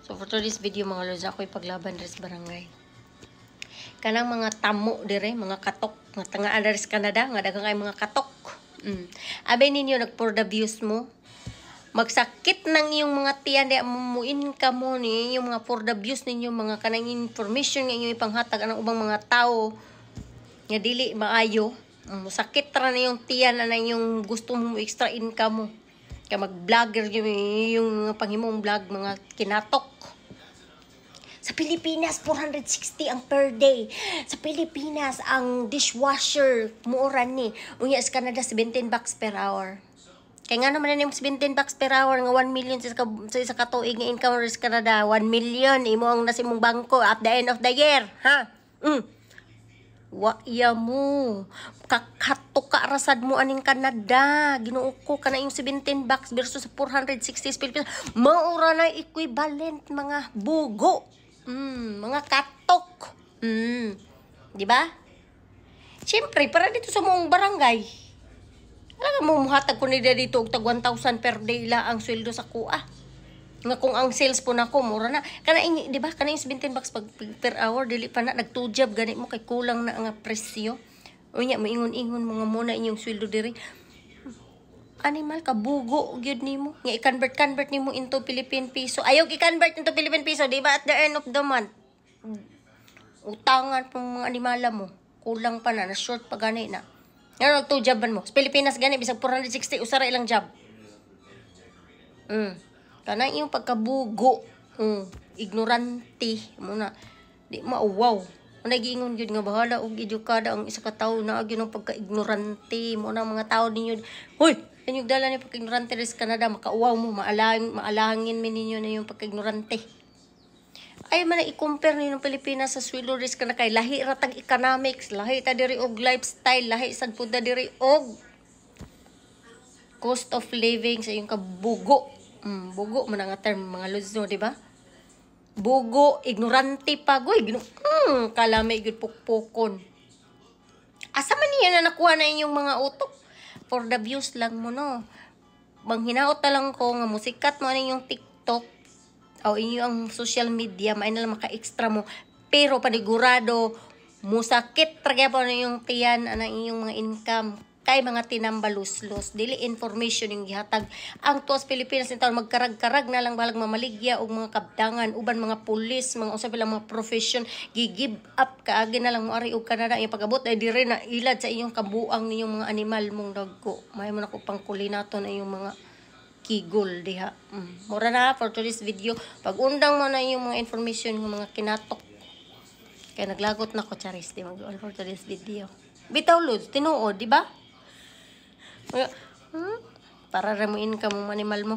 So for today's video mga lods, ako ipaglaban res barangay. Kanang mga tamo dire, mga katok, nga tangaan res Canada, nga daghang kay mga katok. Abay ninyo nag-for the views mo. Magsakit nang iyong mga tiyan di muin ka mo ni yung mga for the views ninyo, mga kanang information nga inyo ipanghatag anang ubang mga tao nga dili maayo. Sakit ra na yung tiyan na yung gusto mo extra income mo. Kaya mag-vlogger yung panghimong vlog, mga kinatok. Sa Pilipinas, 460 ang per day. Sa Pilipinas, ang dishwasher, muoran ni. Unya sa Canada, 17 bucks per hour. Kaya nga naman na yung 17 bucks per hour, nga 1 million sa isa katuig nga income sa Canada. 1 million, imo ang nasimong bangko at the end of the year. Ha? Waya mo. Kakatuka rasad mo aning Canada. Ginuuko ka na yung 17 bucks versus 460 Pilipinas. Maura na equivalent mga bugo. Mga katok. Di ba? Siyempre, para dito sa mong barangay. Alam mo, muhatag ko nila dito og tag 1,000 per day la ang sweldo sa kuha. Nga kung ang sales po nako mura na. Kana di ba? Kana yung 17 bucks per hour dili pa na nag-2 job gani mo kay kulang na ang presyo. Unya maingon-ingon mga muna inyong sweldo diri. Animal ka bugo gyud nimo. Nga i-convert nimo into Philippine peso. Ayaw i-convert into Philippine peso, di ba? At the end of the month. Utangan pang mga animala mo. Kulang pa na short pa gani na. Nga nag-2 joban mo. Sa Pilipinas gani bisag 460 usara ilang job. Kanang yung pagkabugo, ignorante muna. Di mauwaw. Nagiingon yun nga bahala og edukada ang isa ka tawo na gyud ng pagka-ignorante mo na mga tao ninyo. Hoy, kanyog dala ni pagka-ignorante res Canada makauwaw mo maalangin mi ninyo na yung pagka-ignorante. Ay man i-compare ninyo ng Pilipinas sa sweldo res Canada kay lahi ra tag economics, lahi ta diri og lifestyle, lahi sad pud diri og cost of living sa iyong kabugo. Bugo man ang term mga lodzo, di ba? Bugo, ignorante pa goy. Kalami gyud pukpukon. Asa man niya na nakuha na inyong mga utok? For the views lang mo no. Manghinaot na lang ko nga musikat mo na yung TikTok o inyo ang social media, may na lang maka-extra mo. Pero panigurado, musakit ra gyapon na yung tiyan ana inyong mga income. Kay mga tinambaluslos, dili information yung gihatag. Ang tuwas Pilipinas nito magkarag-karag na lang balag mamaligya og mga kabdangan, uban mga pulis, mga usab lang mga profession gi-give up kaagi na lang mo ari og Canada yung pagabot ay dire na ilad sa inyong kabuang ninyong mga animal mong dagko. May mo nako pangkulinaton na yung mga kigol diha. Mura na for today's video. Pag-undang mo na yung mga information ng mga kinatok. Kaya naglagot na ko charis di mag for today's video. Bitaw lods, tinuod, di ba? Para ramuin ka mong animal mo.